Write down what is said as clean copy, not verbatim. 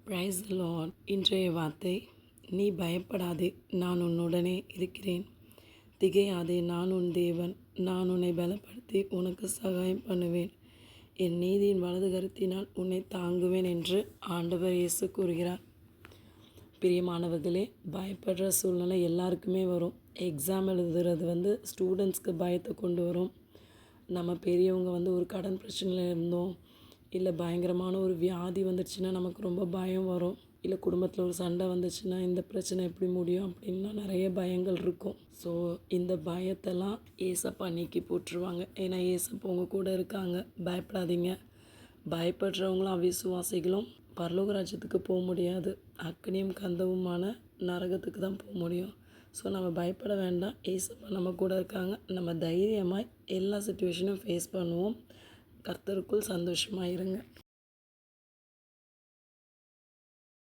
Praise the Lord. இன்றைய வார்த்தை, நீ பயப்படாதே, நான் உன்னுடனே இருக்கிறேன். திகையாதே, நான் உன் தேவன். நான் உன்னை பலப்படுத்தி உனக்கு சகாயம் பண்ணுவேன். என் நீதியின் வலது கரத்தினால் உன்னை தாங்குவேன் என்று ஆண்டவர் இயேசு கூறுகிறார். பிரியமானவர்களே, பயப்படுற சூழ்நிலை எல்லாருக்குமே வரும். எக்ஸாம் எழுதுறது ஸ்டூடெண்ட்ஸ்க்கு பயத்தை கொண்டு வரும். நம்ம பெரியவங்க ஒரு கடன் பிரச்சனையில் இருந்தோம், இல்லை பயங்கரமான ஒரு வியாதி வந்துடுச்சுன்னா நமக்கு ரொம்ப பயம் வரும். இல்லை குடும்பத்தில் ஒரு சண்டை வந்துச்சுன்னா இந்த பிரச்சனை எப்படி முடியும் அப்படின்லாம் நிறைய பயங்கள் இருக்கும். ஸோ இந்த பயத்தெல்லாம் ஏசப்பா நீக்கி போட்டுருவாங்க. ஏன்னா ஏசப்பா உங்கள் கூட இருக்காங்க. பயப்படாதீங்க. பயப்படுறவங்களும் அவிசுவாசிகளும் பரலோக ராஜ்யத்துக்கு போக முடியாது. அக்னியும் கந்தவுமான நரகத்துக்கு தான் போக முடியும். ஸோ நம்ம பயப்பட வேண்டாம். ஏசப்பா நம்ம கூட இருக்காங்க. நம்ம தைரியமாக எல்லா சுச்சுவேஷனும் ஃபேஸ் பண்ணுவோம். கர்த்தருக்குள் சந்தோஷமாக இருங்க.